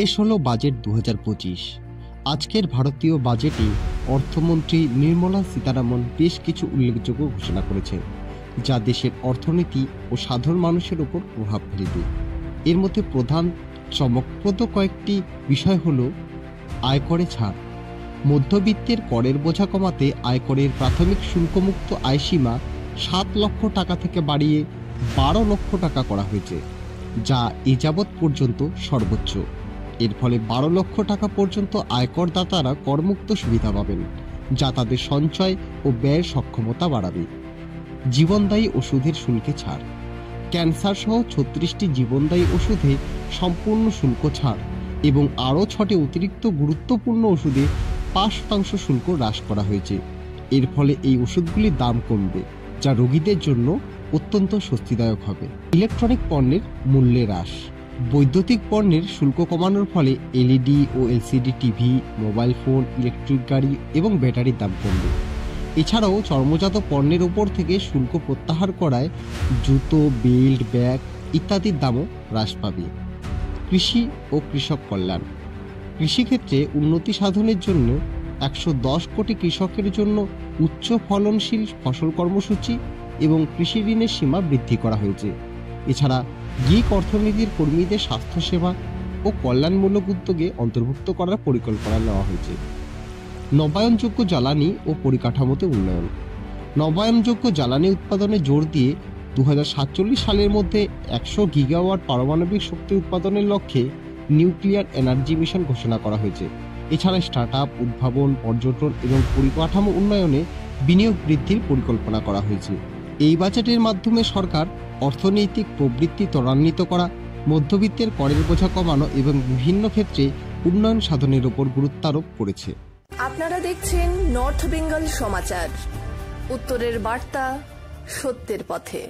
পেশ হলো বাজেট 2025। আজকের ভারতীয় বাজেটে অর্থমন্ত্রী নির্মলা সীতারামন বেশ কিছু উল্লেখযোগ্য ঘোষণা করেছেন, যা দেশের অর্থনীতি ও সাধারণ মানুষের উপর প্রভাব ফেলবে। এর মধ্যে প্রধান চমকপ্রদ কয়েকটি বিষয় হল আয়করে ছাড়। মধ্যবিত্তের করের বোঝা কমাতে আয়করের প্রাথমিক শুল্কমুক্ত আয়সীমা 7 লক্ষ টাকা থেকে বাড়িয়ে 12 লক্ষ টাকা করা হয়েছে, যা এ যাবৎ পর্যন্ত সর্বোচ্চ। এর ফলে 12 লক্ষ টাকা পর্যন্ত আয়করদাতারা করমুক্ত সুবিধা পাবেন, যা তাদের সঞ্চয় ও ব্যয়ের সক্ষমতা বাড়াবে। জীবনদায়ী ওষুধের শুল্কে ছাড়। ক্যান্সার সহ 36টি জীবনদায়ী ওষুধে সম্পূর্ণ শুল্ক ছাড় এবং আরও 6টি অতিরিক্ত গুরুত্বপূর্ণ ওষুধে 5% শুল্ক হ্রাস করা হয়েছে। এর ফলে এই ওষুধগুলির দাম কমবে, যা রোগীদের জন্য অত্যন্ত স্বস্তিদায়ক হবে। ইলেকট্রনিক পণ্যের মূল্যে হ্রাস। বৈদ্যুতিক পণ্যের শুল্ক কমানোর ফলে এলইডি ও LCD TV, mobile phone, electric গাড়ি এবং ব্যাটারির দাম কমবে। এছাড়াও চর্মজাত পণ্যের উপর থেকে শুল্ক প্রত্যাহার করায় জুতো, বেল্ট, ব্যাগ ইত্যাদির দামও হ্রাস পাবে। কৃষি ও কৃষক কল্যাণ। কৃষিক্ষেত্রে উন্নতি সাধনের জন্য 110 কোটি কৃষকের জন্য উচ্চ ফলনশীল ফসল কর্মসূচি এবং কৃষি ঋণের সীমা বৃদ্ধি করা হয়েছে। এছাড়া গিগ অর্থনীতির কর্মীদের স্বাস্থ্যসেবা ও কল্যাণমূলক উদ্যোগে অন্তর্ভুক্ত করার পরিকল্পনা নেওয়া হয়েছে। নবায়নযোগ্য জ্বালানি ও পরিকাঠামোতে উন্নয়ন। নবায়নযোগ্য জ্বালানি উৎপাদনে জোর দিয়ে 2047 সালের মধ্যে 100 গিগাওয়াট পারমাণবিক শক্তি উৎপাদনের লক্ষ্যে নিউক্লিয়ার এনার্জি মিশন ঘোষণা করা হয়েছে। এছাড়া স্টার্টআপ, উদ্ভাবন, পর্যটন এবং পরিকাঠামো উন্নয়নে বিনিয়োগ বৃদ্ধির পরিকল্পনা করা হয়েছে। এই বাজেটের মাধ্যমে সরকার অর্থনৈতিক প্রবৃদ্ধি ত্বরান্বিত করা, মধ্যবিত্তের করের বোঝা কমানো এবং বিভিন্ন ক্ষেত্রে উন্নয়ন সাধনের উপর গুরুত্ব আরোপ করেছে। আপনারা দেখছেন নর্থ বেঙ্গল সমাচার, উত্তরের বার্তা, সত্যের পথে।